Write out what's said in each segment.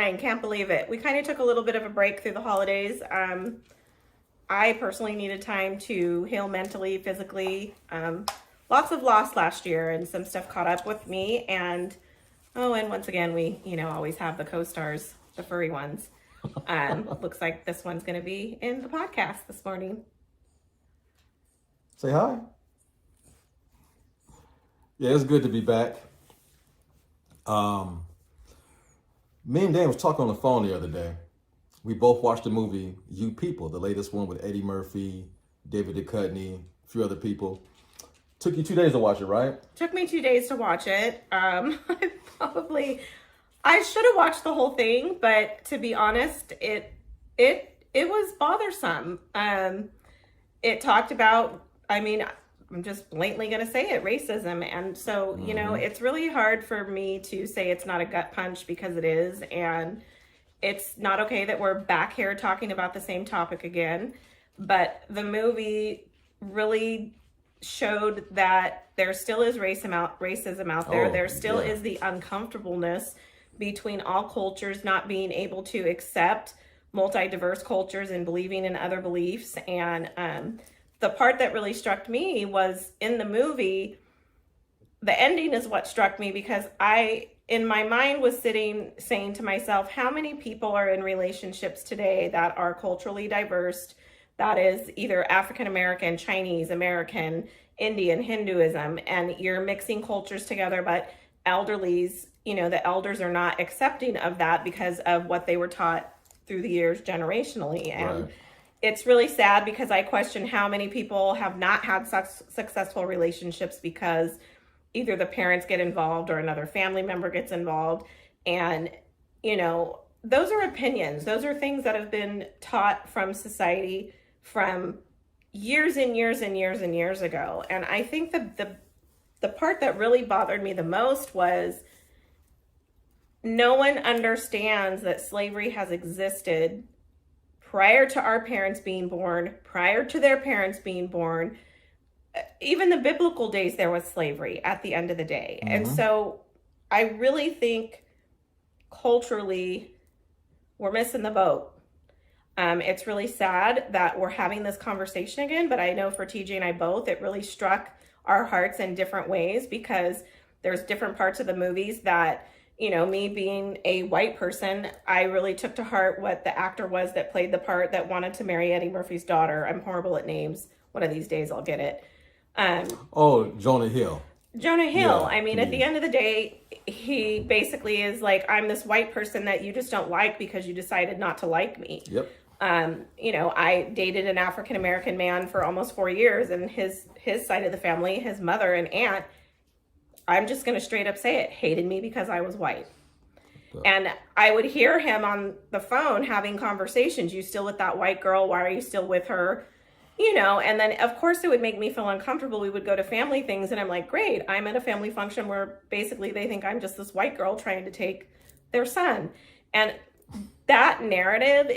crying. Can't believe it. We kind of took a little bit of a break through the holidays. I personally needed time to heal mentally, physically. Lots of loss last year and some stuff caught up with me. And once again, we, always have the co-stars, the furry ones. Looks like this one's going to be in the podcast this morning. Say hi. Yeah, it's good to be back. Me and Dan was talking on the phone the other day. We both watched the movie You People, the latest one with Eddie Murphy, David Duchovny, a few other people. Took you 2 days to watch it, right? Took me 2 days to watch it. I should have watched the whole thing, but to be honest, it was bothersome. It talked about, I'm just blatantly going to say it, racism. And so, it's really hard for me to say it's not a gut punch because it is. And it's not okay that we're back here talking about the same topic again. But the movie really showed that there still is racism out there. There still is the uncomfortableness between all cultures not being able to accept multi-diverse cultures and believing in other beliefs. And the part that really struck me was in the movie, the ending is what struck me, because I, in my mind, was saying to myself, how many people are in relationships today that are culturally diverse, that is either African American, Chinese American, Indian, Hinduism, and you're mixing cultures together, but elderlies, the elders are not accepting of that because of what they were taught through the years generationally. And it's really sad because I question how many people have not had successful relationships because either the parents get involved or another family member gets involved. And, those are opinions. Those are things that have been taught from society from years and years and years and years ago. And I think the part that really bothered me the most was no one understands that slavery has existed prior to our parents being born, prior to their parents being born. Even the biblical days, there was slavery at the end of the day. Mm-hmm. And so I really think culturally we're missing the boat. It's really sad that we're having this conversation again, but I know for TJ and I both, it really struck our hearts in different ways because there's different parts of the movies that, me being a white person, I really took to heart what the actor was that played the part that wanted to marry Eddie Murphy's daughter. I'm horrible at names. One of these days I'll get it. Jonah Hill. Jonah Hill. Yeah. At the end of the day, he basically is like, I'm this white person that you just don't like because you decided not to like me. Yep. I dated an African-American man for almost 4 years, and his side of the family, his mother and aunt, I'm just going to straight up say it, hated me because I was white. And I would hear him on the phone having conversations. You still with that white girl? Why are you still with her? And then of course it would make me feel uncomfortable. We would go to family things and I'm like, great, I'm at a family function where basically they think I'm just this white girl trying to take their son. And that narrative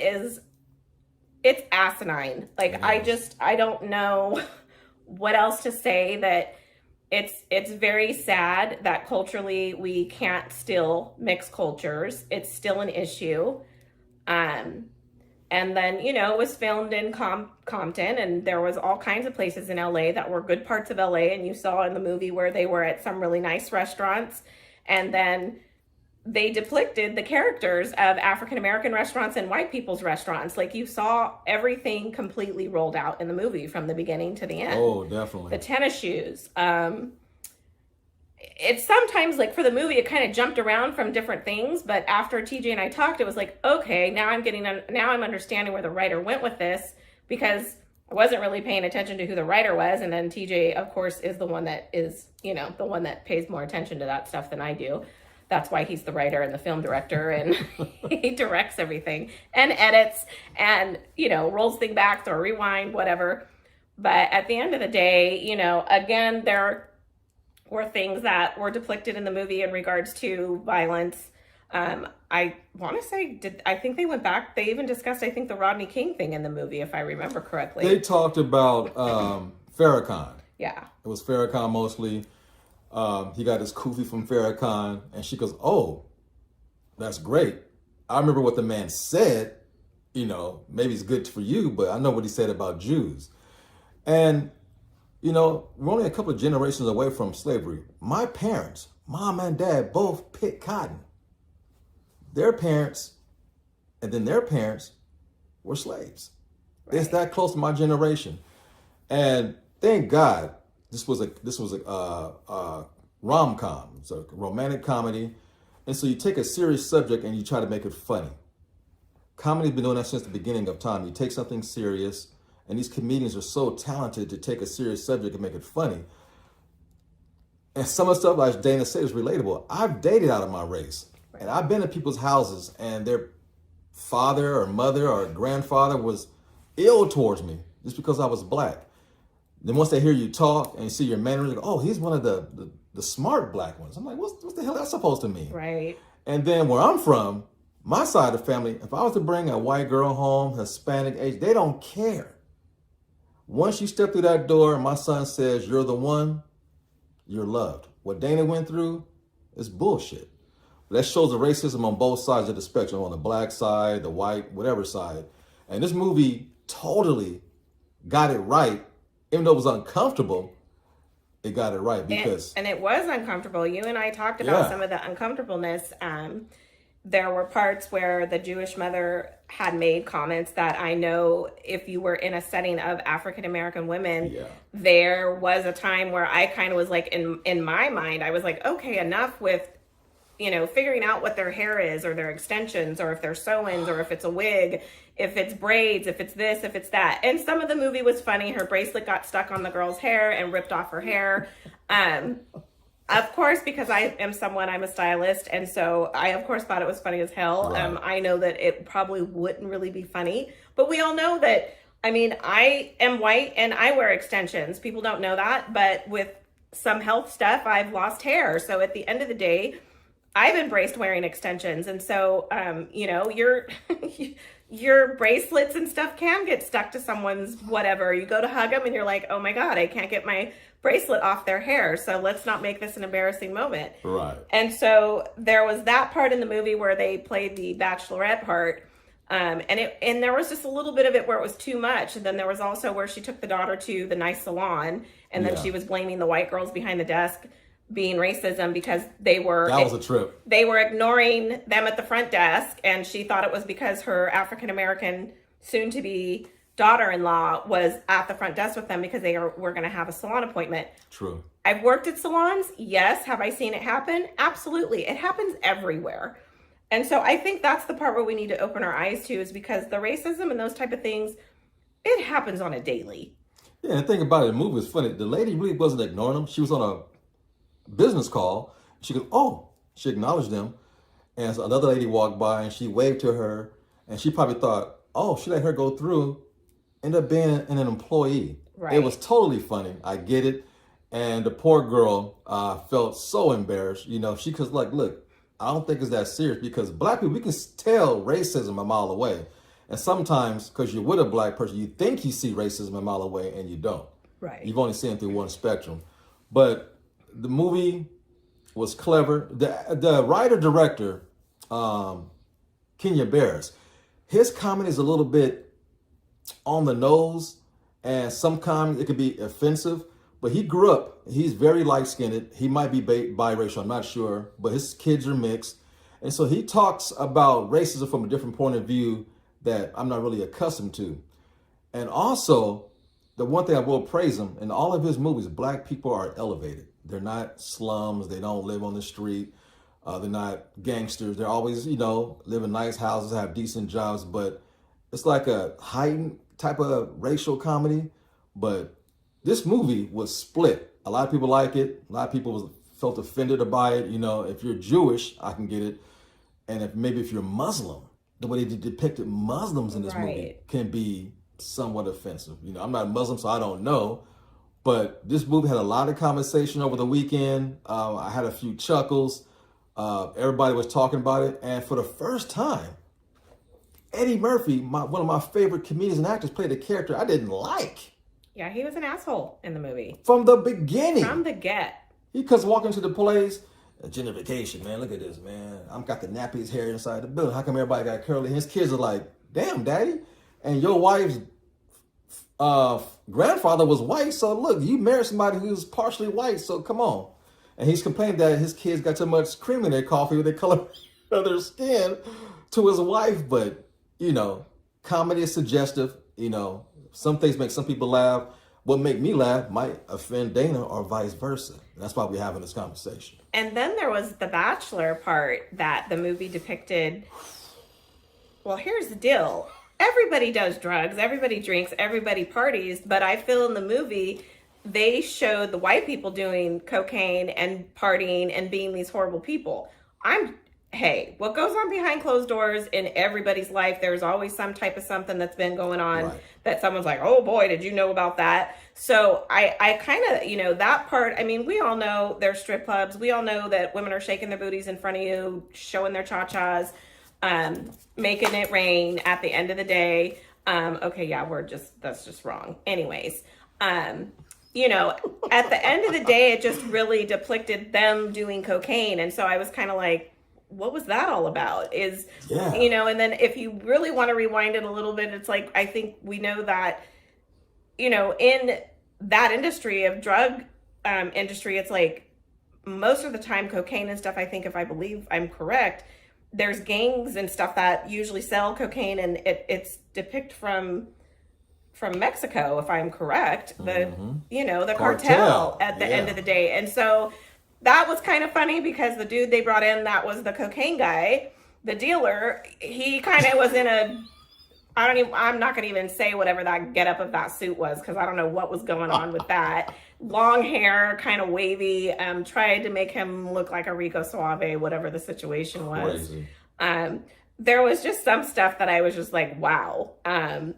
it's asinine. Like, I don't know what else to say. That it's very sad that culturally we can't still mix cultures. It's still an issue. And then, it was filmed in Compton, and there was all kinds of places in LA that were good parts of LA. And you saw in the movie where they were at some really nice restaurants. And then they depicted the characters of African-American restaurants and white people's restaurants. Like, you saw everything completely rolled out in the movie from the beginning to the end. Oh, definitely. The tennis shoes. It's sometimes, like, for the movie, it kind of jumped around from different things. But after TJ and I talked, it was like, okay, now I'm understanding where the writer went with this, because I wasn't really paying attention to who the writer was. And then TJ, of course, is the one that is, the one that pays more attention to that stuff than I do. That's why he's the writer and the film director, and he directs everything and edits and, rolls things back, throw rewind, whatever. But at the end of the day, again, there were things that were depicted in the movie in regards to violence. I want to say, I think they went back, they even discussed, I think, the Rodney King thing in the movie, if I remember correctly. They talked about Farrakhan. Yeah. It was Farrakhan mostly. He got his kufi from Farrakhan, and she goes, oh, that's great. I remember what the man said. You know, maybe it's good for you, but I know what he said about Jews. And, you know, we're only a couple of generations away from slavery. My parents, mom and dad, both picked cotton. Their parents and then their parents were slaves. Right. It's that close to my generation. And thank God this was a rom-com. It's a romantic comedy. And so you take a serious subject and you try to make it funny. Comedy's been doing that since the beginning of time. You take something serious, and these comedians are so talented to take a serious subject and make it funny. And some of the stuff, like Dana said, is relatable. I've dated out of my race. And I've been in people's houses, and their father or mother or grandfather was ill towards me just because I was black. Then once they hear you talk and see your mannerisms, they go, oh, he's one of the smart black ones. I'm like, what the hell that's supposed to mean? Right. And then where I'm from, my side of the family, if I was to bring a white girl home, Hispanic age, they don't care. Once you step through that door and my son says, you're the one, you're loved. What Dana went through is bullshit. But that shows the racism on both sides of the spectrum, on the black side, the white, whatever side. And this movie totally got it right. Even though it was uncomfortable, it got it right because... And it was uncomfortable. You and I talked about some of the uncomfortableness. There were parts where the Jewish mother had made comments that I know if you were in a setting of African-American women, there was a time where I kind of was like, in my mind, I was like, okay, enough with, you know, figuring out what their hair is or their extensions or if they're sew-ins or if it's a wig, if it's braids, if it's this, if it's that. And some of the movie was funny. Her bracelet got stuck on the girl's hair and ripped off her hair. Of course, because I'm a stylist. And so I, of course, thought it was funny as hell. Right. I know that it probably wouldn't really be funny, but we all know that, I mean, I am white and I wear extensions. People don't know that, but with some health stuff, I've lost hair. So at the end of the day, I've embraced wearing extensions. And so, you know, your bracelets and stuff can get stuck to someone's whatever. You go to hug them and you're like, oh my God, I can't get my bracelet off their hair. So let's not make this an embarrassing moment. Right. And so there was that part in the movie where they played the bachelorette part. And there was just a little bit of it where it was too much. And then there was also where she took the daughter to the nice salon and then she was blaming the white girls behind the desk being racism because that was a trip. They were ignoring them at the front desk, and she thought it was because her African-American soon-to-be daughter-in-law was at the front desk with them because were going to have a salon appointment. True. I've worked at salons. Yes. Have I seen it happen? Absolutely. It happens everywhere. And so I think that's the part where we need to open our eyes to, is because the racism and those type of things, it happens on a daily. Yeah, and the thing about it, the movie was funny. The lady really wasn't ignoring them. She was on a business call. She goes, oh, she acknowledged them. And so another lady walked by and she waved to her, and she probably thought, oh, she let her go through, ended up being an employee. Right. It was totally funny. I get it. And the poor girl felt so embarrassed. You know, she was like, look, I don't think it's that serious, because black people, we can tell racism a mile away. And sometimes, because you're with a black person, you think you see racism a mile away and you don't. Right. You've only seen it through one spectrum. But the movie was clever. The writer-director, Kenya Barris, his comedy is a little bit on the nose, and some comedy, it could be offensive, but he grew up, he's very light-skinned. He might be biracial, I'm not sure, but his kids are mixed. And so he talks about racism from a different point of view that I'm not really accustomed to. And also, the one thing I will praise him, in all of his movies, black people are elevated. They're not slums. They don't live on the street. They're not gangsters. They're always, you know, live in nice houses, have decent jobs. But it's like a heightened type of racial comedy. But this movie was split. A lot of people like it. A lot of people felt offended by it. You know, if you're Jewish, I can get it. And if you're Muslim, the way they depicted Muslims in this movie can be somewhat offensive. You know, I'm not Muslim, so I don't know. But this movie had a lot of conversation over the weekend. I had a few chuckles. Everybody was talking about it. And for the first time, Eddie Murphy, one of my favorite comedians and actors, played a character I didn't like. Yeah, he was an asshole in the movie. From the beginning. From the get. He comes walking to the place gentrification, man. Look at this, man. I'm got the nappiest hair inside the building. How come everybody got curly? His kids are like, damn, daddy. And your wife's grandfather was white. So look, you married somebody who's partially white. So come on. And he's complaining that his kids got too much cream in their coffee with the color of their skin to his wife. But, you know, comedy is suggestive. You know, some things make some people laugh. What make me laugh might offend Dana or vice versa. And that's why we're having this conversation. And then there was the Bachelor part that the movie depicted. Well, here's the deal. Everybody does drugs, everybody drinks, everybody parties, but I feel in the movie they showed the white people doing cocaine and partying and being these horrible people. Hey, what goes on behind closed doors in everybody's life, there's always some type of something that's been going on that someone's like, oh boy, did you know about that? So I kind of, you know, that part, I mean, we all know there's strip clubs. We all know that women are shaking their booties in front of you, showing their cha-chas, making it rain at the end of the day. Okay, yeah, that's just wrong. Anyways, you know, at the end of the day, it just really depicted them doing cocaine. And so I was kind of like, what was that all about? You know, and then if you really want to rewind it a little bit, it's like, I think we know that, you know, in that industry of drug industry, it's like most of the time cocaine and stuff, I think, if I believe I'm correct, there's gangs and stuff that usually sell cocaine, and it's depicted from Mexico, if I'm correct, you know, the cartel at the end of the day. And so that was kind of funny because the dude they brought in that was the cocaine guy, the dealer, he kind of was in a, I'm not going to even say whatever that getup of that suit was because I don't know what was going on with that. Long hair, kind of wavy, tried to make him look like a Rico Suave, whatever the situation was. Crazy. There was just some stuff that I was just like, wow,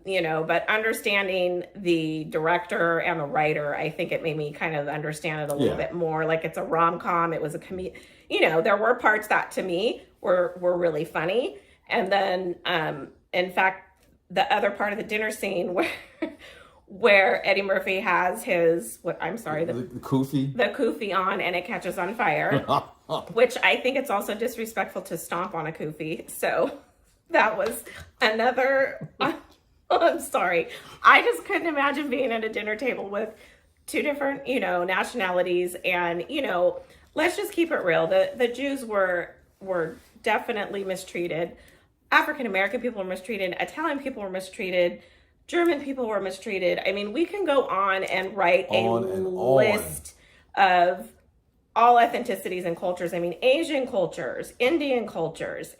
you know, but understanding the director and the writer, I think it made me kind of understand it a little bit more. Like it's a rom-com. It was a you know, there were parts that to me were really funny. And then, in fact, the other part of the dinner scene where Eddie Murphy has his, the kufi. The kufi on and it catches on fire, which I think it's also disrespectful to stomp on a kufi. So that was another, I'm sorry. I just couldn't imagine being at a dinner table with two different, you know, nationalities and, you know, let's just keep it real. The Jews were definitely mistreated. African-American people were mistreated. Italian people were mistreated. German people were mistreated. I mean, we can go on and write a list of all ethnicities and cultures. I mean, Asian cultures, Indian cultures.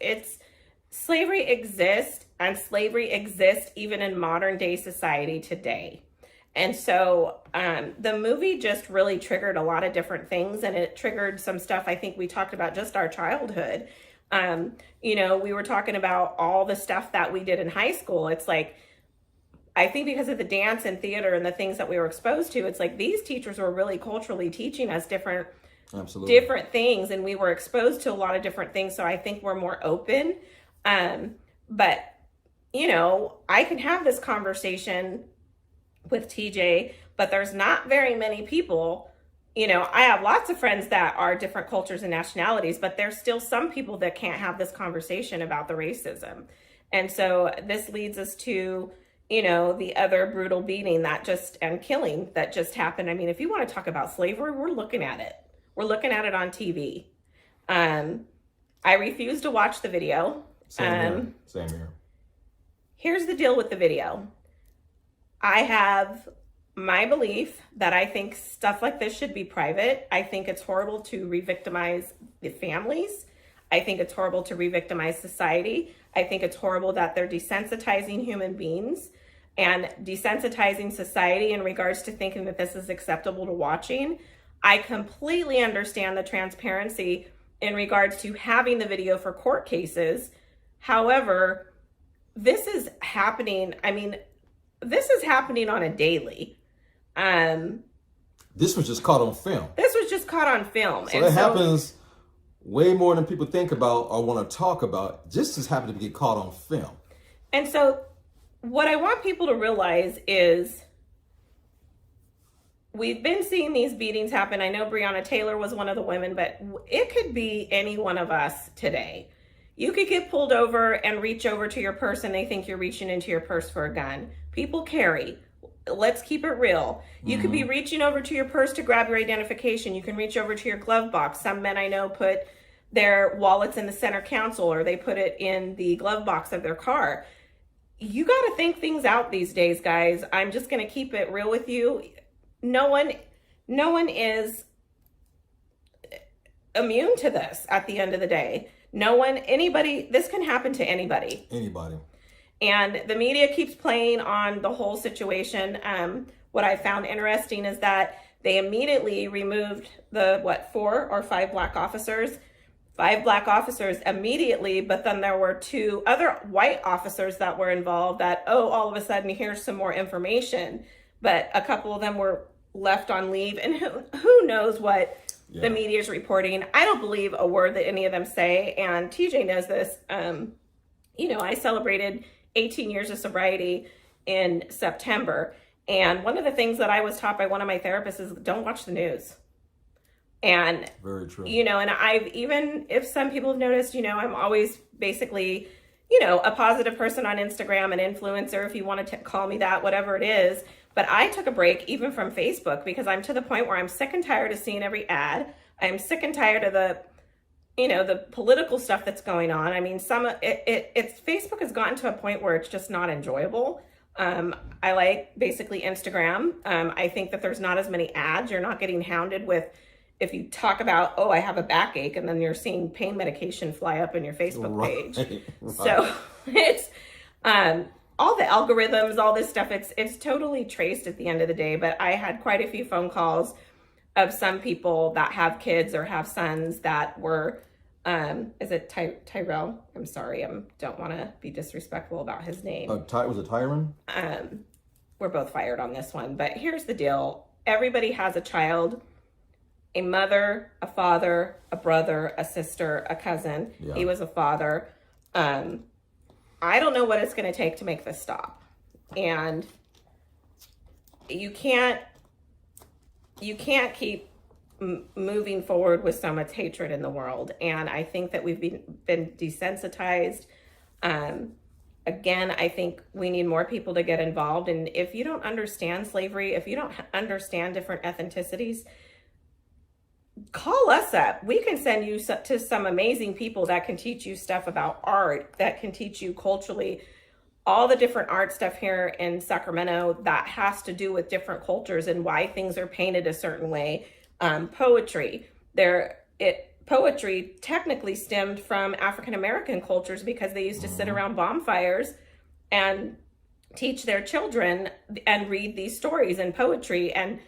Slavery exists, and slavery exists even in modern day society today. And so the movie just really triggered a lot of different things, and it triggered some stuff I think we talked about just our childhood. You know, we were talking about all the stuff that we did in high school. It's like, I think because of the dance and theater and the things that we were exposed to, it's like these teachers were really culturally teaching us different things, and we were exposed to a lot of different things. So I think we're more open. But, you know, I can have this conversation with TJ, but there's not very many people, you know, I have lots of friends that are different cultures and nationalities, but there's still some people that can't have this conversation about the racism. And so this leads us to, you know, the other brutal beating and killing that just happened. I mean, if you want to talk about slavery, we're looking at it. We're looking at it on TV. I refuse to watch the video. Same here. Here's the deal with the video. I have my belief that I think stuff like this should be private. I think it's horrible to re-victimize the families. I think it's horrible to re-victimize society. I think it's horrible that they're desensitizing human beings and desensitizing society in regards to thinking that this is acceptable to watching. I completely understand the transparency in regards to having the video for court cases. However, this is happening. I mean, this is happening on a daily. This was just caught on film. So it happens way more than people think about or want to talk about. Just as happened to get caught on film. And so what I want people to realize is we've been seeing these beatings happen. I know Breonna Taylor was one of the women, but it could be any one of us today. You could get pulled over and reach over to your purse and they think you're reaching into your purse for a gun. People carry. Let's keep it real. You could be reaching over to your purse to grab your identification. You can reach over to your glove box. Some men I know put their wallets in the center console, or they put it in the glove box of their car. You got to think things out these days, guys. I'm just going to keep it real with you. No one is immune to this at the end of the day. This can happen to anybody. And the media keeps playing on the whole situation. What I found interesting is that they immediately removed the, 4 or 5 black officers? 5 black officers immediately, but then there were 2 other white officers that were involved that, all of a sudden, here's some more information. But a couple of them were left on leave, and who knows what the media is reporting. I don't believe a word that any of them say, and TJ knows this. I celebrated 18 years of sobriety in September, and one of the things that I was taught by one of my therapists is don't watch the news. And very true. And I've, even if some people have noticed, I'm always basically, a positive person on Instagram, an influencer, if you want to call me that, whatever it is. But I took a break even from Facebook because I'm to the point where I'm sick and tired of seeing every ad. I'm sick and tired of the political stuff that's going on. I mean, Facebook has gotten to a point where it's just not enjoyable. I like basically Instagram. I think that there's not as many ads. You're not getting hounded with, if you talk about, I have a backache, and then you're seeing pain medication fly up in your Facebook page. Right. So it's all the algorithms, all this stuff, it's totally traced at the end of the day. But I had quite a few phone calls of some people that have kids or have sons that were, is it Tyrell? I'm sorry, I don't want to be disrespectful about his name. Was it Tyron? We're both fired on this one. But here's the deal. Everybody has a child, a mother, a father, a brother, a sister, a cousin. Yeah. He was a father. I don't know what it's going to take to make this stop. And you can't keep moving forward with so much hatred in the world. And I think that we've been desensitized. Again, I think we need more people to get involved. And if you don't understand slavery, if you don't understand different ethnicities, call us up. We can send you to some amazing people that can teach you stuff about art, that can teach you culturally, all the different art stuff here in Sacramento that has to do with different cultures and why things are painted a certain way. Poetry. Poetry technically stemmed from African American cultures because they used to sit around bonfires and teach their children and read these stories and poetry. And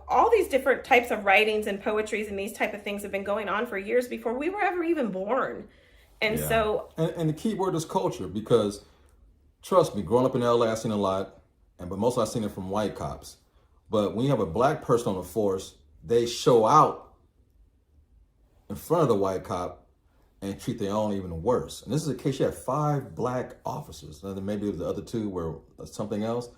all these different types of writings and poetries and these type of things have been going on for years before we were ever even born. And so... And the key word is culture, because trust me, growing up in LA, I've seen a lot, but mostly I've seen it from white cops. But when you have a black person on the force, they show out in front of the white cop and treat their own even worse. And this is a case, you had 5 black officers. And then maybe the other 2 were something else.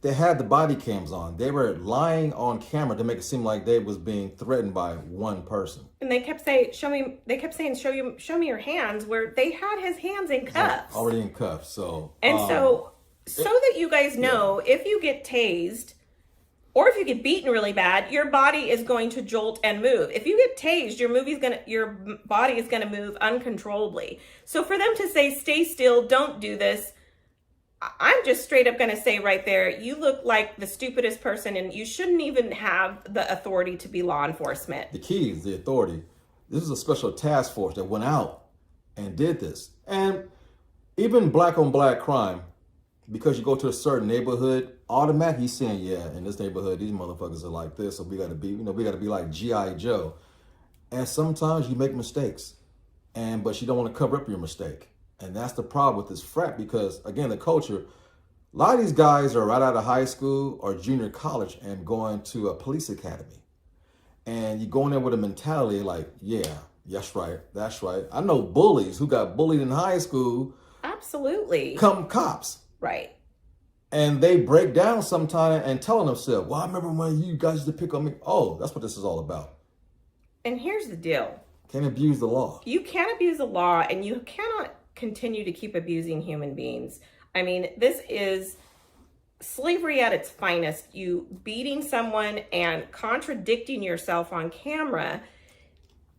They had the body cams on. They were lying on camera to make it seem like they was being threatened by one person. And they kept saying, show me your hands, where they had his hands in cuffs. Already in cuffs, so. And so that you guys know, if you get tased or if you get beaten really bad, your body is going to jolt and move. If you get tased, your body is gonna move uncontrollably. So for them to say, stay still, don't do this, I'm just straight up going to say right there, you look like the stupidest person, and you shouldn't even have the authority to be law enforcement. The key is the authority. This is a special task force that went out and did this. And even black on black crime, because you go to a certain neighborhood, automatically he's saying, yeah, in this neighborhood, these motherfuckers are like this, so we got to be, we got to be like G.I. Joe. And sometimes you make mistakes, but you don't want to cover up your mistake. And that's the problem with this frat, because, again, the culture, a lot of these guys are right out of high school or junior college and going to a police academy. And you go in there with a mentality like, yeah, that's right. I know bullies who got bullied in high school. Absolutely. Come cops. Right. And they break down sometime and telling themselves, well, I remember when you guys used to pick on me. Oh, that's what this is all about. And here's the deal. Can't abuse the law. You can't abuse the law, and you cannot continue to keep abusing human beings. I mean, this is slavery at its finest. You beating someone and contradicting yourself on camera.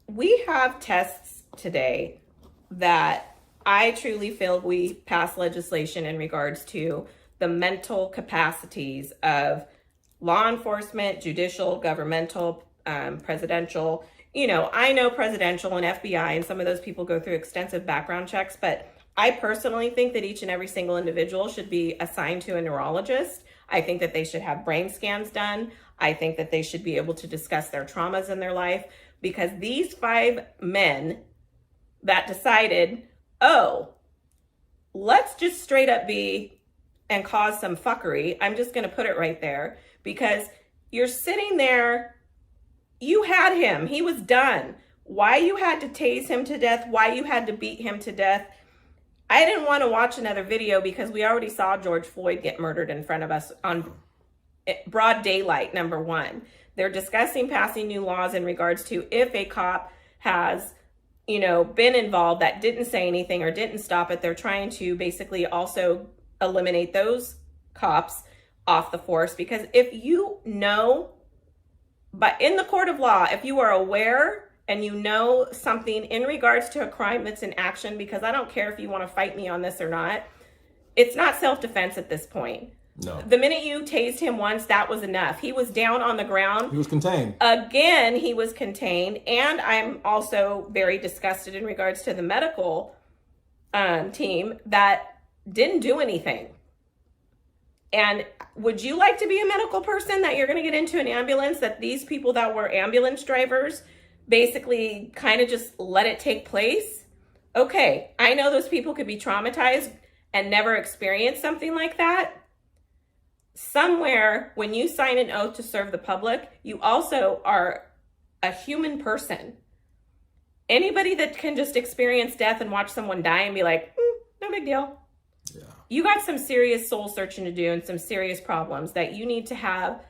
We have tests today that I truly feel we pass legislation in regards to the mental capacities of law enforcement, judicial, governmental, presidential. You know, I know presidential and FBI and some of those people go through extensive background checks, but I personally think that each and every single individual should be assigned to a neurologist. I think that they should have brain scans done. I think that they should be able to discuss their traumas in their life, because these 5 men that decided, oh, let's just straight up be and cause some fuckery. I'm just going to put it right there, because you're sitting there. You had him. He was done. Why you had to tase him to death, why you had to beat him to death. I didn't want to watch another video because we already saw George Floyd get murdered in front of us on broad daylight, number one. They're discussing passing new laws in regards to if a cop has, you know, been involved that didn't say anything or didn't stop it. They're trying to basically also eliminate those cops off the force, because if you know, but in the court of law, if you are aware and you know something in regards to a crime that's in action, because I don't care if you want to fight me on this or not, it's not self-defense at this point. No. The minute you tased him once, that was enough. He was down on the ground. He was contained. Again, he was contained. And I'm also very disgusted in regards to the medical team that didn't do anything. And would you like to be a medical person that you're going to get into an ambulance, that these people that were ambulance drivers basically kind of just let it take place? Okay, I know those people could be traumatized and never experience something like that. Somewhere, when you sign an oath to serve the public, you also are a human person. Anybody that can just experience death and watch someone die and be like, no big deal. Yeah. You got some serious soul searching to do and some serious problems that you need to have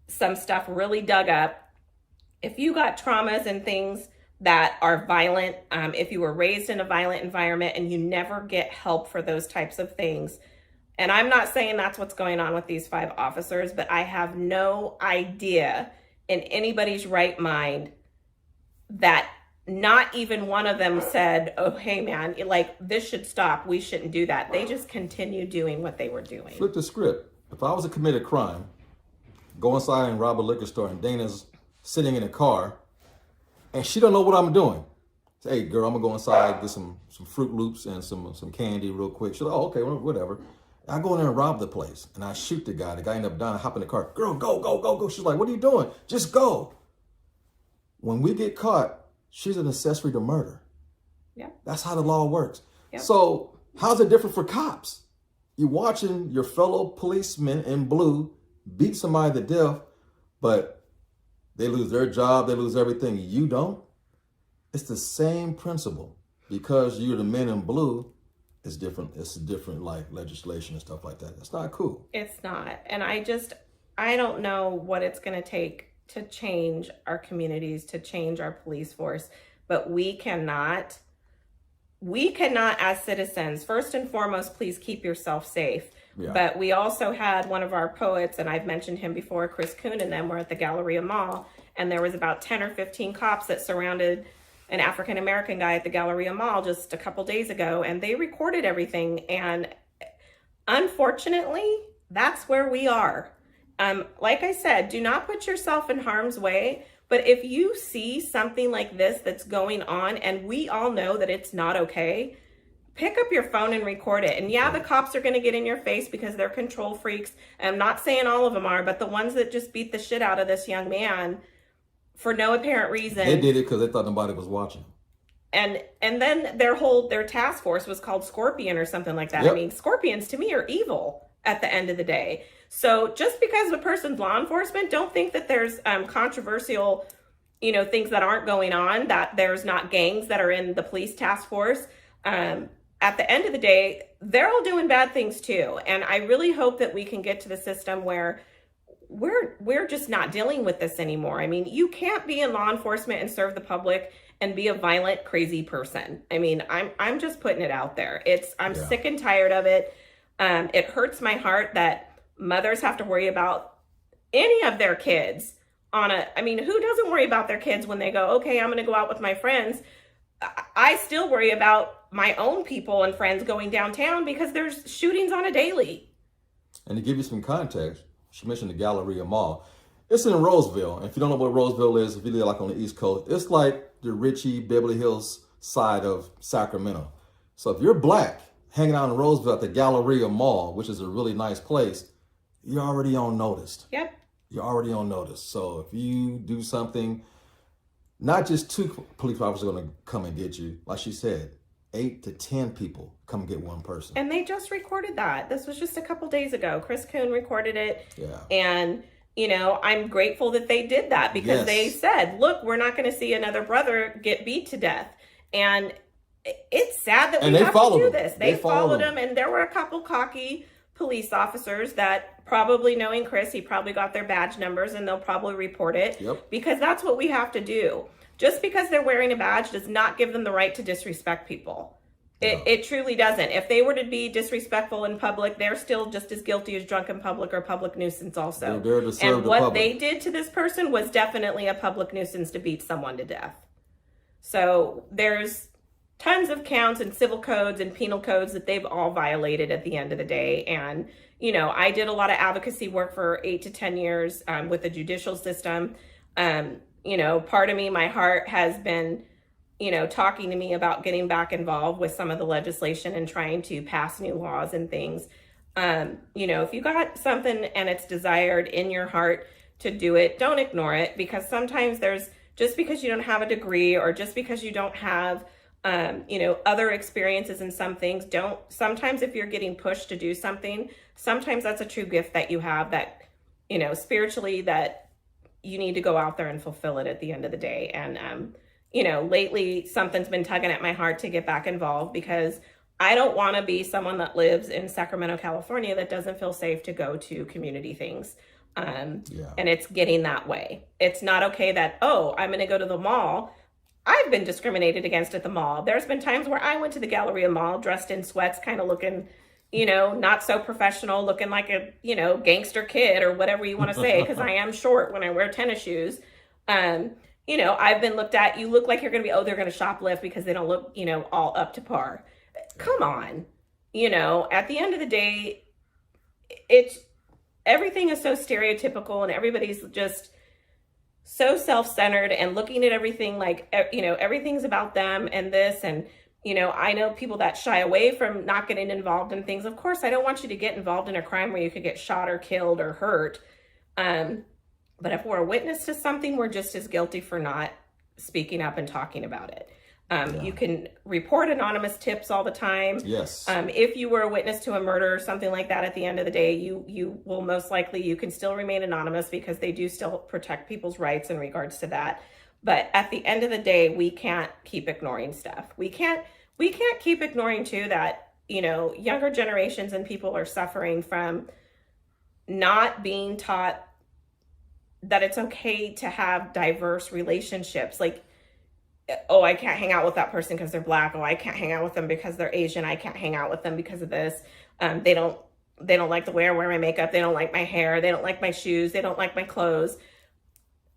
some stuff really dug up. If you got traumas and things that are violent, if you were raised in a violent environment and you never get help for those types of things, and I'm not saying that's what's going on with these 5 officers, but I have no idea in anybody's right mind that not even one of them said, oh, hey, man, like, this should stop. We shouldn't do that. They just continue doing what they were doing. Flip the script. If I was to commit a crime, go inside and rob a liquor store, and Dana's sitting in a car, and she don't know what I'm doing. Say, hey, girl, I'm going to go inside, get some Fruit Loops and some candy real quick. She's like, oh, okay, whatever. I go in there and rob the place, and I shoot the guy. The guy ended up dying. I hop in the car. Girl, go. She's like, what are you doing? Just go. When we get caught, she's an accessory to murder. Yeah. That's how the law works. Yep. So how's it different for cops? You're watching your fellow policemen in blue beat somebody to death, but they lose their job, they lose everything. You don't. It's the same principle. Because you're the men in blue, it's different. It's different, like legislation and stuff like that. It's not cool. It's not. And I don't know what it's going to take to change our communities, to change our police force, but we cannot as citizens, first and foremost, please keep yourself safe. Yeah. But we also had one of our poets, and I've mentioned him before, Chris Kuhn, and them were at the Galleria Mall, and there was about 10 or 15 cops that surrounded an African-American guy at the Galleria Mall just a couple days ago, and they recorded everything. And unfortunately, that's where we are. Like I said, do not put yourself in harm's way. But if you see something like this that's going on, and we all know that it's not okay, pick up your phone and record it. And yeah, the cops are going to get in your face because they're control freaks. I'm not saying all of them are, but the ones that just beat the shit out of this young man for no apparent reason. They did it because they thought nobody was watching. And then their task force was called Scorpion or something like that. Yep. I mean, scorpions to me are evil at the end of the day. So just because a person's law enforcement, don't think that there's controversial, things that aren't going on, that there's not gangs that are in the police task force. at the end of the day, they're all doing bad things too. And I really hope that we can get to the system where we're just not dealing with this anymore. I mean, you can't be in law enforcement and serve the public and be a violent, crazy person. I mean, I'm just putting it out there. I'm sick and tired of it. It hurts my heart that mothers have to worry about any of their kids I mean, who doesn't worry about their kids when they go, okay, I'm going to go out with my friends? I still worry about my own people and friends going downtown because there's shootings on a daily. And to give you some context, she mentioned the Galleria Mall. It's in Roseville. And if you don't know what Roseville is, if you live like on the East Coast, it's like the Ritchie, Beverly Hills side of Sacramento. So if you're black hanging out in Roseville at the Galleria Mall, which is a really nice place, you're already on notice. Yep. You're already on notice. So if you do something, not just 2 police officers are going to come and get you. Like she said, 8 to 10 people come get one person. And they just recorded that. This was just a couple days ago. Chris Coon recorded it. Yeah. And, I'm grateful that they did that because they said, look, we're not going to see another brother get beat to death. And it's sad that we have to do this. They followed him, and there were a couple cocky police officers that probably, knowing Chris, he probably got their badge numbers and they'll probably report it because that's what we have to do. Just because they're wearing a badge does not give them the right to disrespect people. It truly doesn't. If they were to be disrespectful in public, they're still just as guilty as drunk in public or public nuisance also. They're to serve and the what public. they did to this person was definitely a public nuisance to beat someone to death. So there's tons of counts and civil codes and penal codes that they've all violated at the end of the day. And, I did a lot of advocacy work for 8 to 10 years with the judicial system. Part of me, my heart has been, talking to me about getting back involved with some of the legislation and trying to pass new laws and things. If you got something and it's desired in your heart to do it, don't ignore it, because sometimes just because you don't have a degree or just because you don't have other experiences in some things, sometimes if you're getting pushed to do something, sometimes that's a true gift that you have that, spiritually, that you need to go out there and fulfill it at the end of the day. And, lately something's been tugging at my heart to get back involved because I don't want to be someone that lives in Sacramento, California that doesn't feel safe to go to community things. And it's getting that way. It's not okay that, I'm going to go to the mall. I've been discriminated against at the mall. There's been times where I went to the Galleria Mall dressed in sweats, kind of looking, not so professional, looking like a, gangster kid or whatever you want to say, because I am short when I wear tennis shoes. I've been looked at, you look like you're going to be, they're going to shoplift because they don't look, all up to par. Come on. At the end of the day, everything is so stereotypical and everybody's just so self-centered and looking at everything like, everything's about them and this. And, I know people that shy away from not getting involved in things. Of course, I don't want you to get involved in a crime where you could get shot or killed or hurt. But if we're a witness to something, we're just as guilty for not speaking up and talking about it. You can report anonymous tips all the time. Yes. If you were a witness to a murder or something like that, at the end of the day, you will most likely, you can still remain anonymous because they do still protect people's rights in regards to that. But at the end of the day, we can't keep ignoring stuff. We can't keep ignoring too that, younger generations and people are suffering from not being taught that it's okay to have diverse relationships. Like, I can't hang out with that person because they're black. I can't hang out with them because they're Asian. I can't hang out with them because of this. They don't like the way I wear my makeup. They don't like my hair. They don't like my shoes. They don't like my clothes.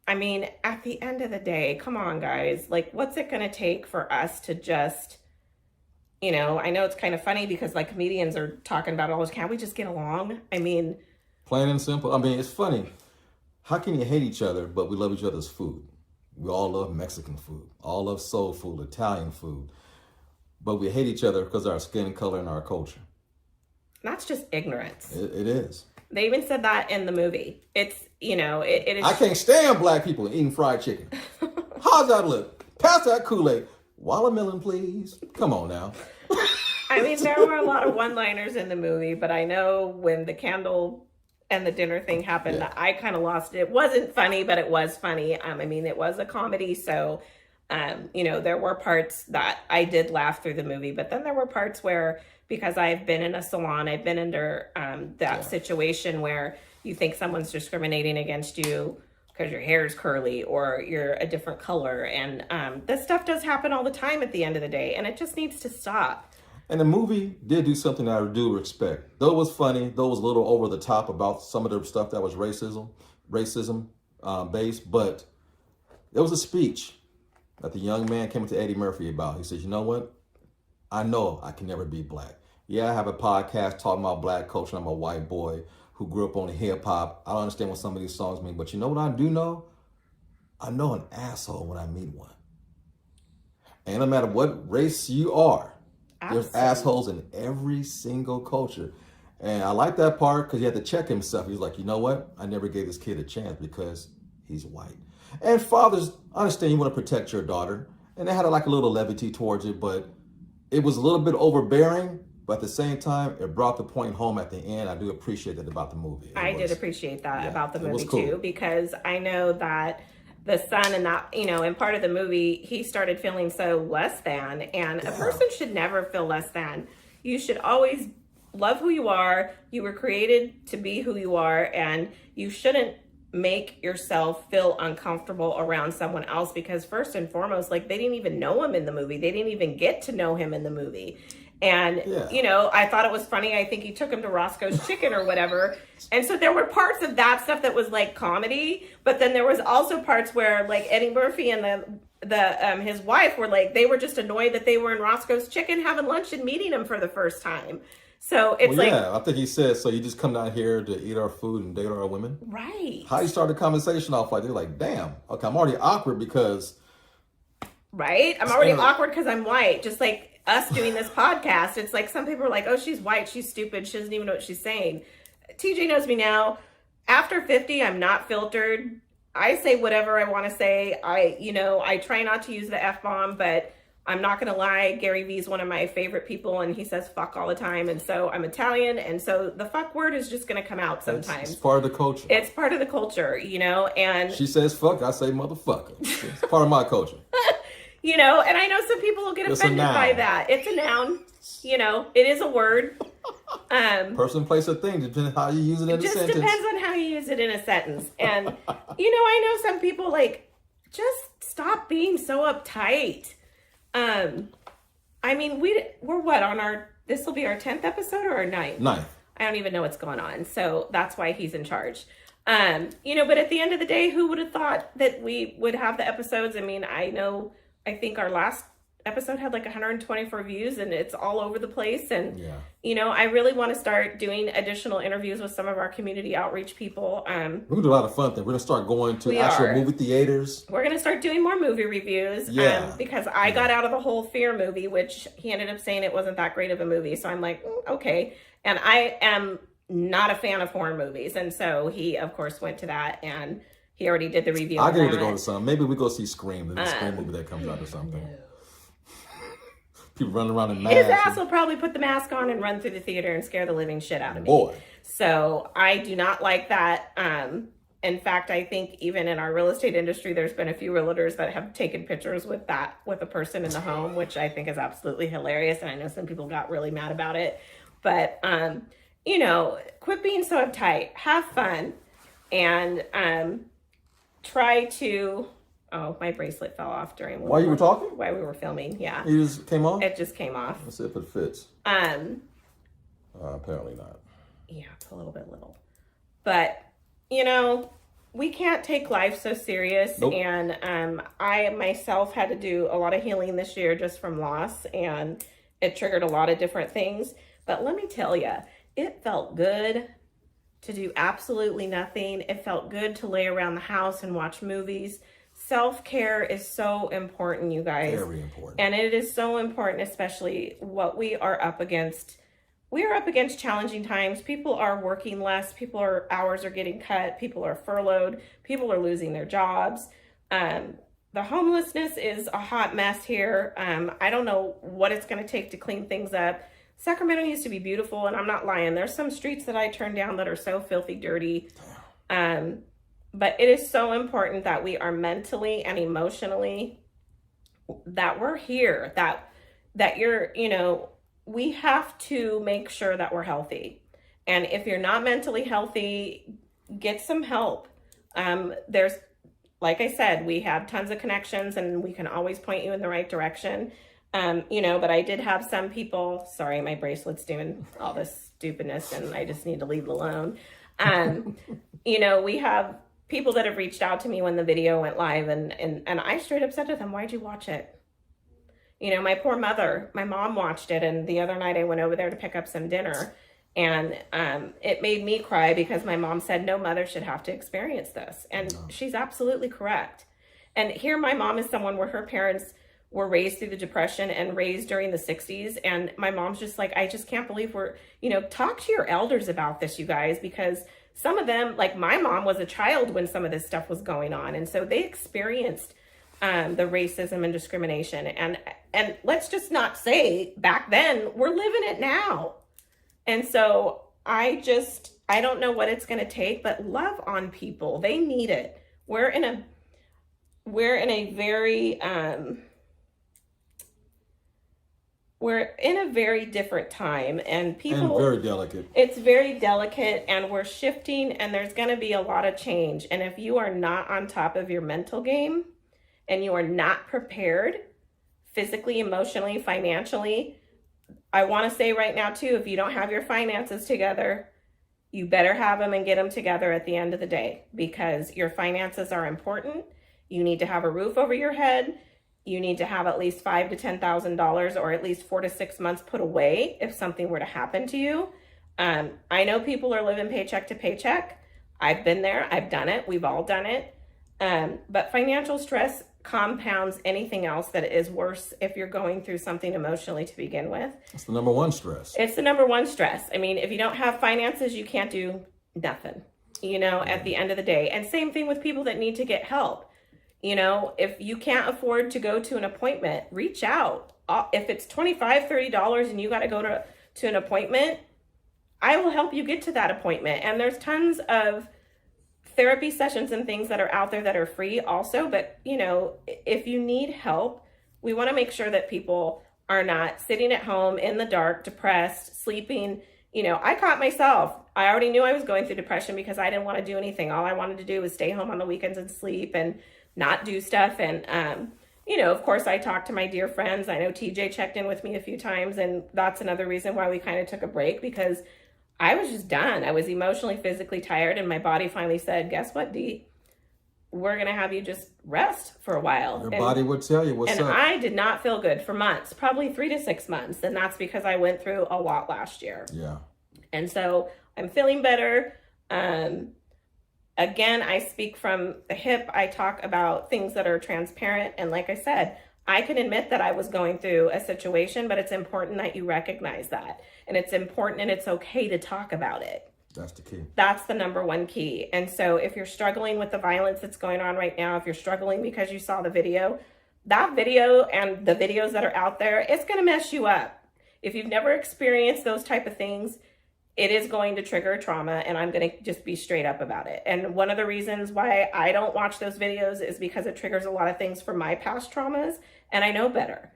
I mean, at the end of the day, come on, guys. Like, what's it going to take for us to just, I know it's kind of funny because like comedians are talking about all this. Can't we just get along? I mean, plain and simple. I mean, it's funny. How can you hate each other, but we love each other's food? We all love Mexican food, all love soul food, Italian food, but we hate each other because of our skin color and our culture. That's just ignorance. It is. They even said that in the movie. It's, it is. I can't stand black people eating fried chicken. How's that look? Pass that Kool-Aid. Watermelon, please. Come on now. I mean, there were a lot of one-liners in the movie, but I know when the candle and the dinner thing happened, I kind of lost it. It wasn't funny, but it was funny. I mean, it was a comedy, so There were parts that I did laugh through the movie, but then there were parts where, because I've been in a salon, I've been under that situation where you think someone's discriminating against you because your hair is curly or you're a different color. And this stuff does happen all the time at the end of the day, and it just needs to stop. And the movie did do something that I do respect. Though it was funny, though it was a little over the top about some of the stuff that was racism based, but there was a speech that the young man came to Eddie Murphy about. He says, you know what? I know I can never be black. Yeah, I have a podcast talking about black culture. I'm a white boy who grew up on hip hop. I don't understand what some of these songs mean, but you know what I do know? I know an asshole when I meet one. And no matter what race you are, there's assholes in every single culture. And I like that part because he had to check himself. He's like, you know what? I never gave this kid a chance because he's white. And fathers, I understand you want to protect your daughter. And they had like a little levity towards it, but it was a little bit overbearing. But at the same time, it brought the point home at the end. I do appreciate that about the movie. I did appreciate that about the movie too, because I know that the son and that, in part of the movie, he started feeling so less than. And a person should never feel less than. You should always love who you are. You were created to be who you are, and you shouldn't make yourself feel uncomfortable around someone else, because first and foremost, like, they didn't even know him in the movie. They didn't even get to know him in the movie. And, I thought it was funny. I think he took him to Roscoe's Chicken or whatever. And so there were parts of that stuff that was like comedy, but then there was also parts where like Eddie Murphy and his wife were like, they were just annoyed that they were in Roscoe's Chicken having lunch and meeting him for the first time. So it's I think he said, so you just come down here to eat our food and date our women? Right. How you start the conversation off like, they're like, damn, okay, I'm already awkward because... Right? I'm already awkward because I'm white. Just like us doing this podcast, it's like some people are like, oh, she's white, she's stupid, she doesn't even know what she's saying. TJ knows me now. After 50, I'm not filtered. I say whatever I want to say. I try not to use the F-bomb, but I'm not going to lie. Gary Vee is one of my favorite people, and he says fuck all the time. And so I'm Italian, and so the fuck word is just going to come out sometimes. It's part of the culture. It's part of the culture, and... She says fuck, I say motherfucker. It's part of my culture. And I know some people will get offended by that. It's a noun. It is a word. Person, place, or thing, depending on how you use it in a sentence. It just depends on how you use it in a sentence. And, I know some people, like, just stop being so uptight. We're what, on this will be our 10th episode or our 9th? 9th. I don't even know what's going on. So that's why he's in charge. But at the end of the day, who would have thought that we would have the episodes? I think our last episode had like 124 views, and it's all over the place. And, I really want to start doing additional interviews with some of our community outreach people. We're going to do a lot of fun things. We're going to start going to actual movie theaters. We're going to start doing more movie reviews. Because I got out of the whole Fear movie, which he ended up saying it wasn't that great of a movie. So I'm like, okay. And I am not a fan of horror movies. And so he, of course, went to that, and he already did the review. I get to go to some. Maybe we go see Scream, the Scream movie that comes out or something. No. People running around in masks. His ass will probably put the mask on and run through the theater and scare the living shit out of me. Boy. So I do not like that. In fact, I think even in our real estate industry, there's been a few realtors that have taken pictures with a person in the home, which I think is absolutely hilarious. And I know some people got really mad about it. But, quit being so uptight. Have fun. And try to... Oh, my bracelet fell off during... While you were talking? While we were filming, yeah. It just came off? It just came off. Let's see if it fits. Apparently not. Yeah, it's a little bit little. But, we can't take life so serious. Nope. And I myself had to do a lot of healing this year just from loss. And it triggered a lot of different things. But let me tell you, it felt good to do absolutely nothing. It felt good to lay around the house and watch movies. Self-care is so important, you guys. Very important. And it is so important, especially what we are up against. We are up against challenging times. People are working less. Hours are getting cut. People are furloughed. People are losing their jobs. The homelessness is a hot mess here. I don't know what it's going to take to clean things up. Sacramento used to be beautiful, and I'm not lying. There's some streets that I turned down that are so filthy dirty. But it is so important that we are mentally and emotionally that we're here, that you're, we have to make sure that we're healthy. And if you're not mentally healthy, get some help. There's, like I said, we have tons of connections and we can always point you in the right direction. But I did have some people, sorry, my bracelet's doing all this stupidness and I just need to leave it alone. We have people that have reached out to me when the video went live and I straight up said to them, why'd you watch it? My poor mother, my mom watched it, and the other night I went over there to pick up some dinner, and it made me cry because my mom said no mother should have to experience this, and she's absolutely correct. And here my mom is someone where her parents were raised through the Depression and raised during the 60s, and my mom's just like, I just can't believe we're, talk to your elders about this, you guys, because some of them, like my mom was a child when some of this stuff was going on, and so they experienced the racism and discrimination. And let's just not say back then, we're living it now. And so I don't know what it's going to take, but love on people. They need it. We're in a very different time, and people, and very delicate. It's very delicate, and we're shifting, and there's going to be a lot of change. And if you are not on top of your mental game, and you are not prepared physically, emotionally, financially, I want to say right now too, if you don't have your finances together, you better have them and get them together at the end of the day, because your finances are important. You need to have a roof over your head. You need to have at least $5,000 to $10,000, or at least 4 to 6 months put away if something were to happen to you. I know people are living paycheck to paycheck. I've been there. I've done it. We've all done it. But financial stress compounds anything else that is worse if you're going through something emotionally to begin with. It's the number one stress. It's the number one stress. I mean, if you don't have finances, you can't do nothing, at the end of the day. And same thing with people that need to get help. If you can't afford to go to an appointment, reach out. If it's $25, $30 and you got to go to an appointment, I will help you get to that appointment. And there's tons of therapy sessions and things that are out there that are free also. But, if you need help, we want to make sure that people are not sitting at home in the dark, depressed, sleeping. I caught myself. I already knew I was going through depression because I didn't want to do anything. All I wanted to do was stay home on the weekends and sleep and not do stuff. And, of course, I talked to my dear friends. I know TJ checked in with me a few times, and that's another reason why we kind of took a break, because I was just done. I was emotionally, physically tired, and my body finally said, guess what, Dee? We're going to have you just rest for a while. Your body would tell you what's up. And I did not feel good for months, probably 3 to 6 months. And that's because I went through a lot last year. Yeah. And so I'm feeling better. Again, I speak from the hip. I talk about things that are transparent. And like I said, I can admit that I was going through a situation, but it's important that you recognize that. And it's important and it's okay to talk about it. That's the key. That's the number one key. And so if you're struggling with the violence that's going on right now, if you're struggling because you saw the video, that video and the videos that are out there, it's going to mess you up. If you've never experienced those type of things, it is going to trigger trauma, and I'm going to just be straight up about it. And one of the reasons why I don't watch those videos is because it triggers a lot of things from my past traumas, and I know better.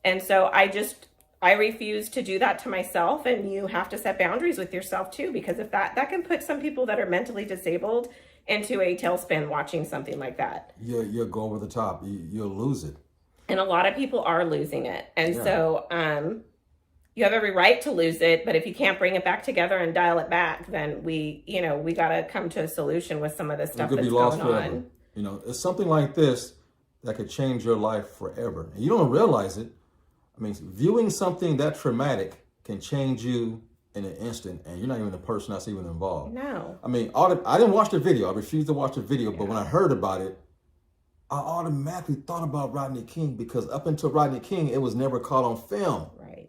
And so I refuse to do that to myself, and you have to set boundaries with yourself too, because if that can put some people that are mentally disabled into a tailspin watching something like that. You'll go over the top. You'll lose it. And a lot of people are losing it. And so you have every right to lose it, but if you can't bring it back together and dial it back, then we got to come to a solution with some of this stuff that's going on. It's something like this that could change your life forever. And you don't realize it. I mean, viewing something that traumatic can change you in an instant, and you're not even the person that's even involved. No. I mean, I didn't watch the video. I refused to watch the video, but when I heard about it, I automatically thought about Rodney King, because up until Rodney King, it was never caught on film. Right.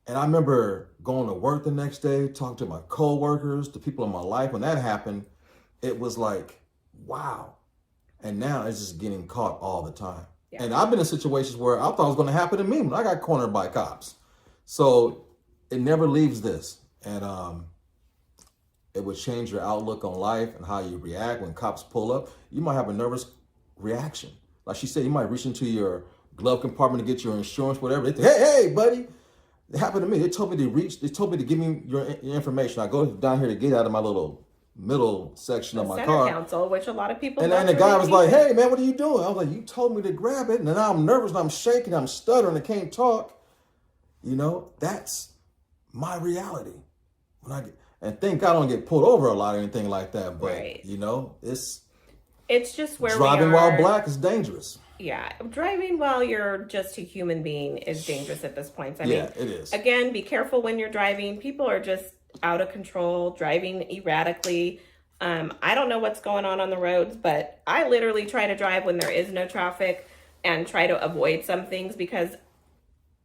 And I remember going to work the next day, talking to my coworkers, the people in my life. When that happened, it was like, wow. And now it's just getting caught all the time. Yeah. And I've been in situations where I thought it was going to happen to me when I got cornered by cops. So it never leaves this. And it would change your outlook on life and how you react when cops pull up. You might have a nervous reaction. Like she said, you might reach into your glove compartment to get your insurance, whatever. They say, hey, buddy. It happened to me. They told me to give me your information. I go down here to get out of my little middle section of my center car. console, which a lot of people And don't then the guy was like, really hey, man, what are you doing? I was like, you told me to grab it. And now I'm nervous and I'm shaking, I'm stuttering, I can't talk. You know, that's my reality. And thank God I don't get pulled over a lot or anything like that. But, Right. you know, it's just where driving we are. while black is dangerous. Yeah, driving while you're just a human being is dangerous at this point. I mean, it is. Again, be careful when you're driving. People are just out of control, driving erratically. I don't know what's going on the roads, but I literally try to drive when there is no traffic and try to avoid some things because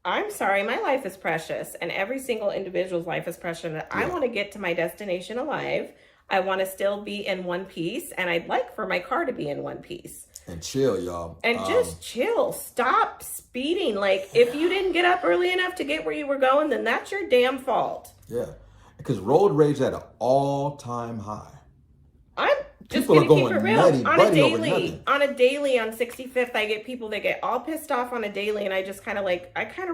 I'm sorry, my life is precious and every single individual's life is precious. Yeah. I want to get to my destination alive. I want to still be in one piece, and I'd like for my car to be in one piece. And chill, y'all. And just chill. Stop speeding. Like, if you didn't get up early enough to get where you were going, then that's your damn fault. Yeah. Because road rage at an all-time high. I'm just people gonna are keep it going real. nutty, On buddy a over daily, nothing. on a daily on 65th, I get people that get all pissed off on a daily, and I just kind of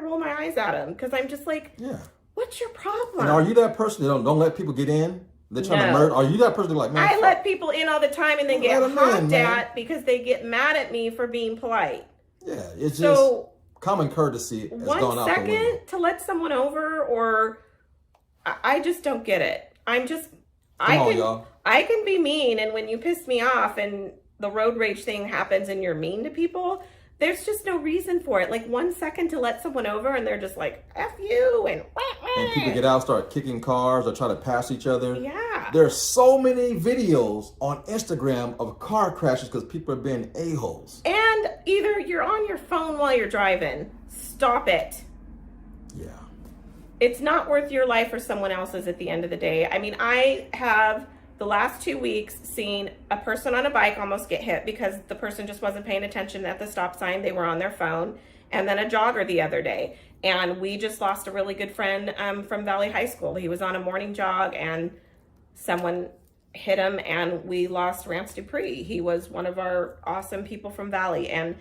roll my eyes at them because I'm just like, yeah. What's your problem? And are you that person that don't let people get in? They're trying to murder. Are you that person like, man? I let people in all the time and then get honked at because they get mad at me for being polite. Yeah, it's just common courtesy has gone out the window. 1 second to let someone over, or I just don't get it. I can be mean, and when you piss me off and the road rage thing happens and you're mean to people, there's just no reason for it. Like 1 second to let someone over and they're just like, F you, and people get out, start kicking cars or try to pass each other. Yeah. There's so many videos on Instagram of car crashes because people are being a-holes. And either you're on your phone while you're driving. Stop it. Yeah. It's not worth your life or someone else's at the end of the day. I mean, I have the last 2 weeks seen a person on a bike almost get hit because the person just wasn't paying attention at the stop sign. They were on their phone. And then a jogger the other day. And we just lost a really good friend from Valley High School. He was on a morning jog and someone hit him, and we lost Rance Dupree. He was one of our awesome people from Valley, and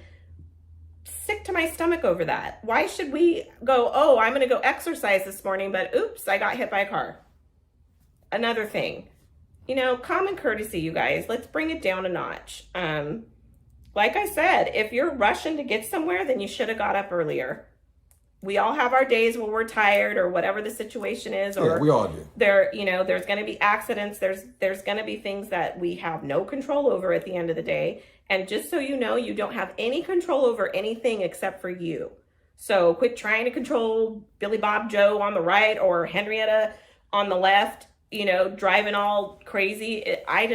sick to my stomach over that. Why should we go, oh, I'm going to go exercise this morning, but oops, I got hit by a car. Another thing. You know, common courtesy, you guys. Let's bring it down a notch. Like I said, if you're rushing to get somewhere, then you should have got up earlier. We all have our days when we're tired or whatever the situation is. Or we all do. There's going to be accidents. There's going to be things that we have no control over at the end of the day. And just so you know, you don't have any control over anything except for you. So quit trying to control Billy Bob Joe on the right or Henrietta on the left. You know, driving all crazy. I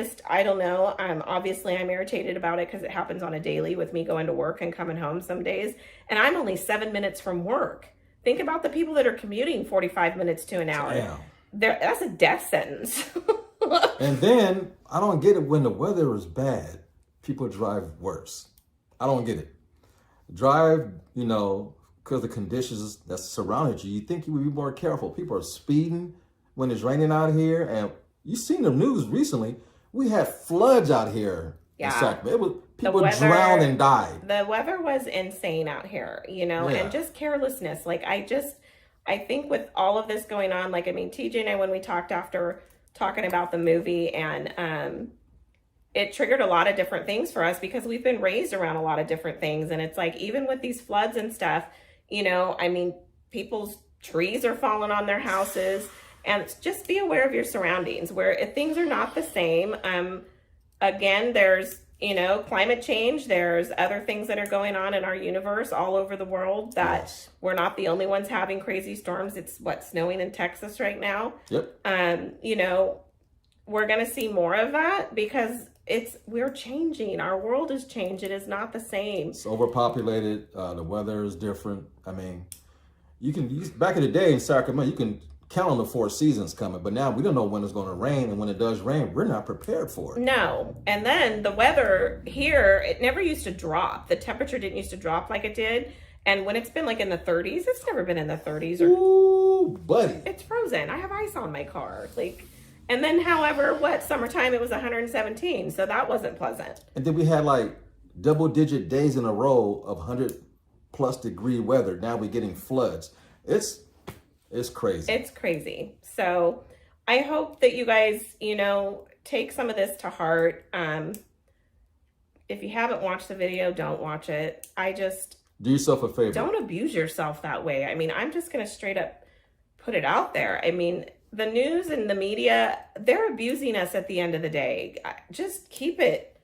don't know. Obviously I'm irritated about it because it happens on a daily with me going to work and coming home some days. And I'm only 7 minutes from work. Think about the people that are commuting 45 minutes to an hour. Damn. That's a death sentence. And then I don't get it when the weather is bad, people drive worse. I don't get it. Drive, because the conditions that surrounded you, you think you would be more careful. People are speeding when it's raining out here, and you've seen the news recently. We had floods out here in Sacramento. People drowned and died. The weather was insane out here, and just carelessness. Like I think with all of this going on, TJ and I, when we talked after talking about the movie, and it triggered a lot of different things for us because we've been raised around a lot of different things. And it's like, even with these floods and stuff, people's trees are falling on their houses. And just be aware of your surroundings where if things are not the same. Again, there's, climate change. There's other things that are going on in our universe all over the world that we're not the only ones having crazy storms. It's snowing in Texas right now. Yep. We're going to see more of that because we're changing. Our world has changed. It is not the same. It's overpopulated. The weather is different. Back in the day in Sacramento, you can count on the 4 seasons coming, but now we don't know when it's going to rain, and when it does rain, we're not prepared for it. No. And then the weather here, it never used to drop. The temperature didn't used to drop like it did. And when it's been in the 30s, it's never been in the 30s. Ooh, buddy. It's frozen. I have ice on my car. And then, however, summertime, it was 117. So that wasn't pleasant. And then we had double-digit days in a row of 100 plus degree weather. Now we're getting floods. It's crazy. It's crazy. So I hope that you guys, take some of this to heart. If you haven't watched the video, don't watch it. Do yourself a favor. Don't abuse yourself that way. I mean, I'm just going to straight up put it out there. I mean, the news and the media, they're abusing us at the end of the day. Just keep it.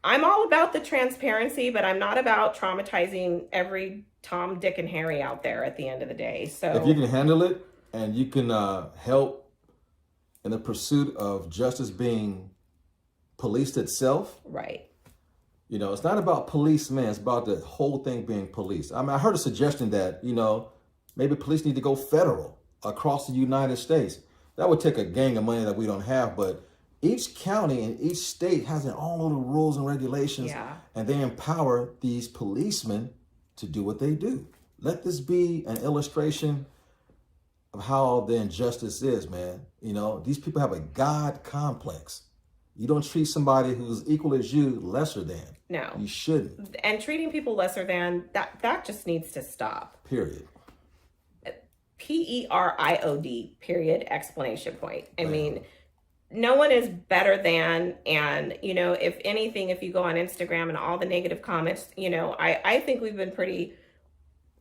I'm all about the transparency, but I'm not about traumatizing every Tom, Dick, and Harry out there at the end of the day. So if you can handle it and you can help in the pursuit of justice being policed itself. Right. It's not about policemen. It's about the whole thing being policed. I mean, I heard a suggestion that, maybe police need to go federal across the United States. That would take a gang of money that we don't have, but each county and each state has their own little rules and regulations, and they empower these policemen to do what they do. Let this be an illustration of how the injustice is, man. These people have a God complex. You don't treat somebody who's equal as you lesser than. No. You shouldn't. And treating people lesser than, that just needs to stop. Period. PERIOD, period, exclamation point. I mean, no one is better than, and, if anything, if you go on Instagram and all the negative comments, I think we've been pretty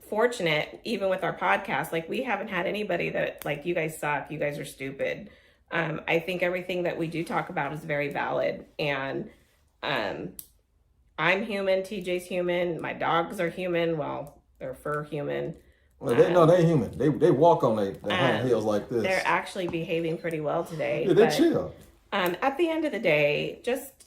fortunate, even with our podcast. Like, we haven't had anybody that, like, you guys suck, you guys are stupid. I think everything that we do talk about is very valid, and I'm human, TJ's human, my dogs are human, well, they're fur human. Well, they ain't human. They walk on their hind heels like this. They're actually behaving pretty well today. Yeah, they chill. At the end of the day, just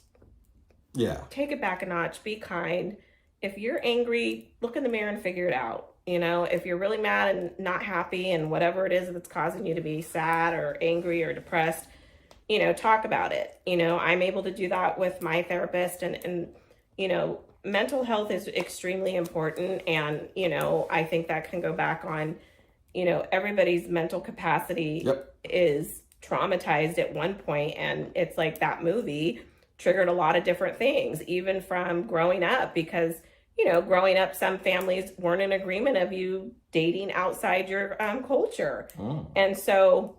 take it back a notch. Be kind. If you're angry, look in the mirror and figure it out. If you're really mad and not happy and whatever it is that's causing you to be sad or angry or depressed, talk about it. I'm able to do that with my therapist, and mental health is extremely important. And, I think that can go back on, everybody's mental capacity is traumatized at one point. And it's like that movie triggered a lot of different things, even from growing up, because, growing up, some families weren't in agreement of you dating outside your culture. And so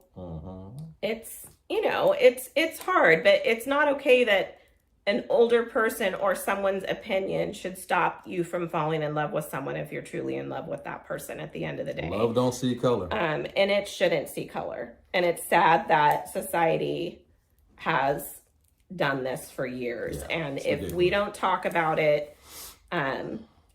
it's, it's hard, but it's not okay that an older person or someone's opinion should stop you from falling in love with someone if you're truly in love with that person at the end of the day. Love don't see color. And it shouldn't see color. And it's sad that society has done this for years. And if ridiculous. We don't talk about it,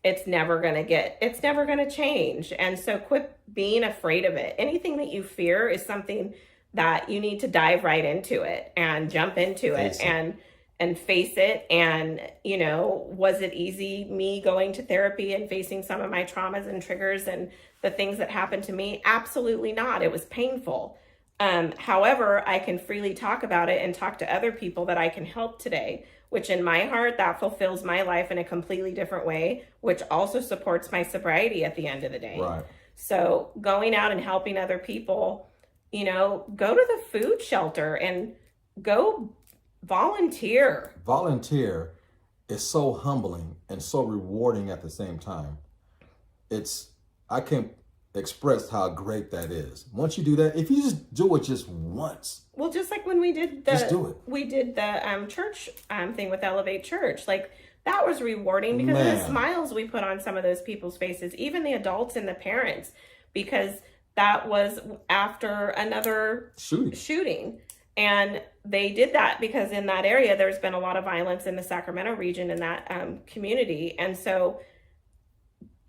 it's never going to change. And so quit being afraid of it. Anything that you fear is something that you need to dive right into it and jump into it and face it. And, was it easy, me going to therapy and facing some of my traumas and triggers and the things that happened to me? Absolutely not. It was painful. However, I can freely talk about it and talk to other people that I can help today, which in my heart, that fulfills my life in a completely different way, which also supports my sobriety at the end of the day. Right. So going out and helping other people, go to the food shelter and go volunteer. Volunteer is so humbling and so rewarding at the same time. I can't express how great that is. Once you do that, if you just do it just once. Well, just like when we did just do it. We did the church thing with Elevate Church. Like, that was rewarding because of the smiles we put on some of those people's faces, even the adults and the parents, because that was after another shooting. And they did that because in that area, there's been a lot of violence in the Sacramento region in that community. And so,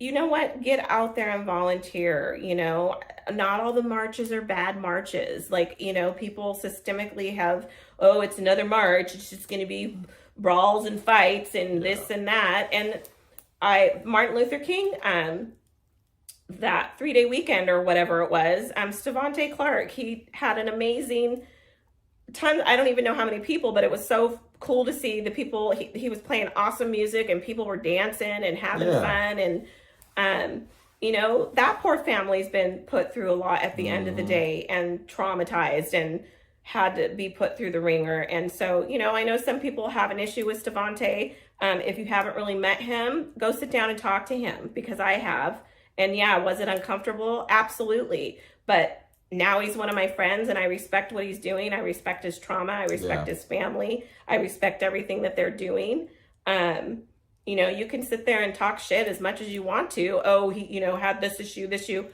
you know what? Get out there and volunteer. Not all the marches are bad marches. Like, people systemically have, it's another march. It's just going to be brawls and fights and this and that. And Martin Luther King, that 3-day weekend or whatever it was, Stevante Clark, he had an amazing I don't even know how many people, but it was so cool to see the people. He was playing awesome music and people were dancing and having fun. And, that poor family's been put through a lot at the end of the day and traumatized and had to be put through the ringer. And so, I know some people have an issue with Stevante. If you haven't really met him, go sit down and talk to him, because I have. And yeah, was it uncomfortable? Absolutely. But now he's one of my friends, and I respect what he's doing. I respect his trauma. I respect his family. I respect everything that they're doing. You know, you can sit there and talk shit as much as you want to. Oh, he, you know, had this issue.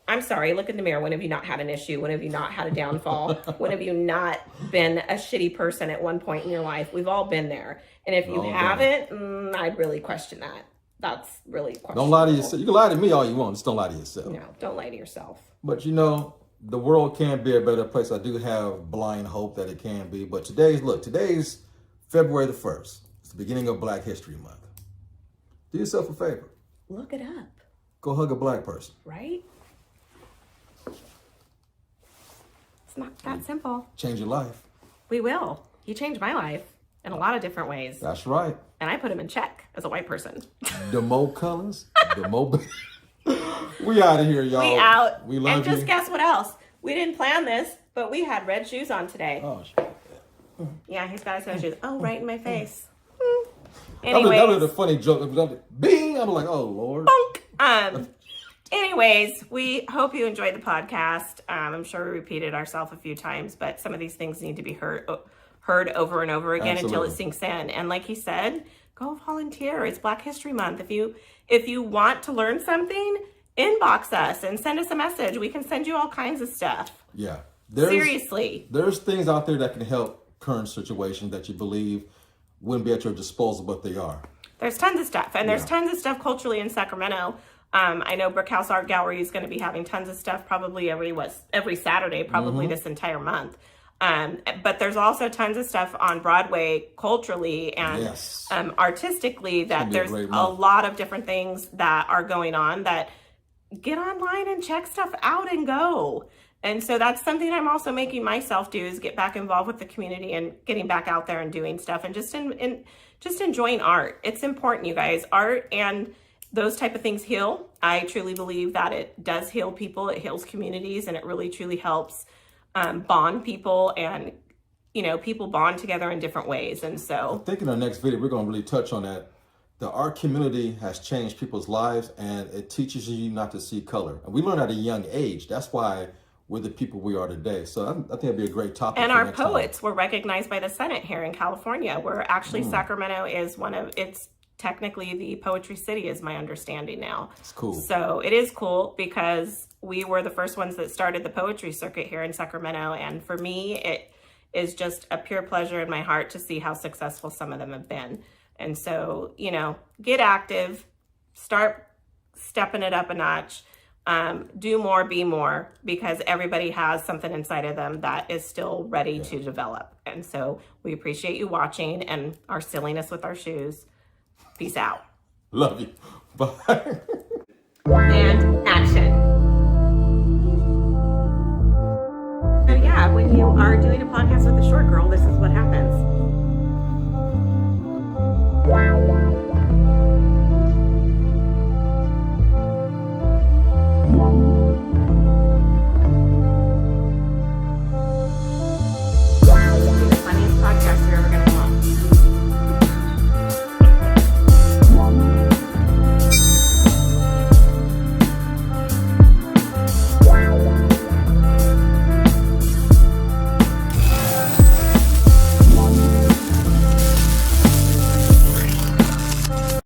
I'm sorry, look in the mirror. When have you not had an issue? When have you not had a downfall? When have you not been a shitty person at one point in your life? We've all been there. And if you haven't, I'd really question that. That's really questionable. Don't lie to yourself. You can lie to me all you want, just don't lie to yourself. No, don't lie to yourself. But you know, the world can be a better place. I do have blind hope that it can be. But today's February the 1st. It's the beginning of Black History Month. Do yourself a favor. Look it up. Go hug a black person. Right? It's not that simple. Change your life. We will. He changed my life in a lot of different ways. That's right. And I put him in check as a white person. The Mo colors, the Mo. We out of here, y'all. We out. We love and just you. guess what else? We didn't plan this, but we had red shoes on today. Oh, shit. Yeah, he's got his red shoes. Oh, right in my face. That was a funny joke. Bing! I'm like, oh, Lord. Bonk. Anyways, we hope you enjoyed the podcast. I'm sure we repeated ourselves a few times, but some of these things need to be heard over and over again until it sinks in. And like he said, go volunteer. It's Black History Month. If you want to learn something, inbox us and send us a message. We can send you all kinds of stuff. Yeah. Seriously. There's things out there that can help current situations that you believe wouldn't be at your disposal, but they are. There's tons of stuff. And there's tons of stuff culturally in Sacramento. I know Brickhouse Art Gallery is going to be having tons of stuff probably every Saturday, probably this entire month. But there's also tons of stuff on Broadway culturally and artistically that there's a lot of different things that are going on that get online and check stuff out and go. And so that's something I'm also making myself do, is get back involved with the community and getting back out there and doing stuff and just enjoying art. It's important, you guys. Art and those type of things heal. I truly believe that it does heal people. It heals communities, and it really truly helps bond people, and people bond together in different ways. And so I think in our next video we're going to really touch on that. The art community has changed people's lives, and it teaches you not to see color. And we learn at a young age. That's why we're the people we are today. So I think it'd be a great topic. And our poets were recognized by the Senate here in California. We're actually Sacramento is it's technically the poetry city, is my understanding now. It's cool. So it is cool because we were the first ones that started the poetry circuit here in Sacramento. And for me, it is just a pure pleasure in my heart to see how successful some of them have been. And so, get active, start stepping it up a notch, do more, be more, because everybody has something inside of them that is still ready to develop. And so we appreciate you watching and our silliness with our shoes. Peace out. Love you. Bye. And action. So yeah, when you are doing a podcast with a short girl, this is what happens.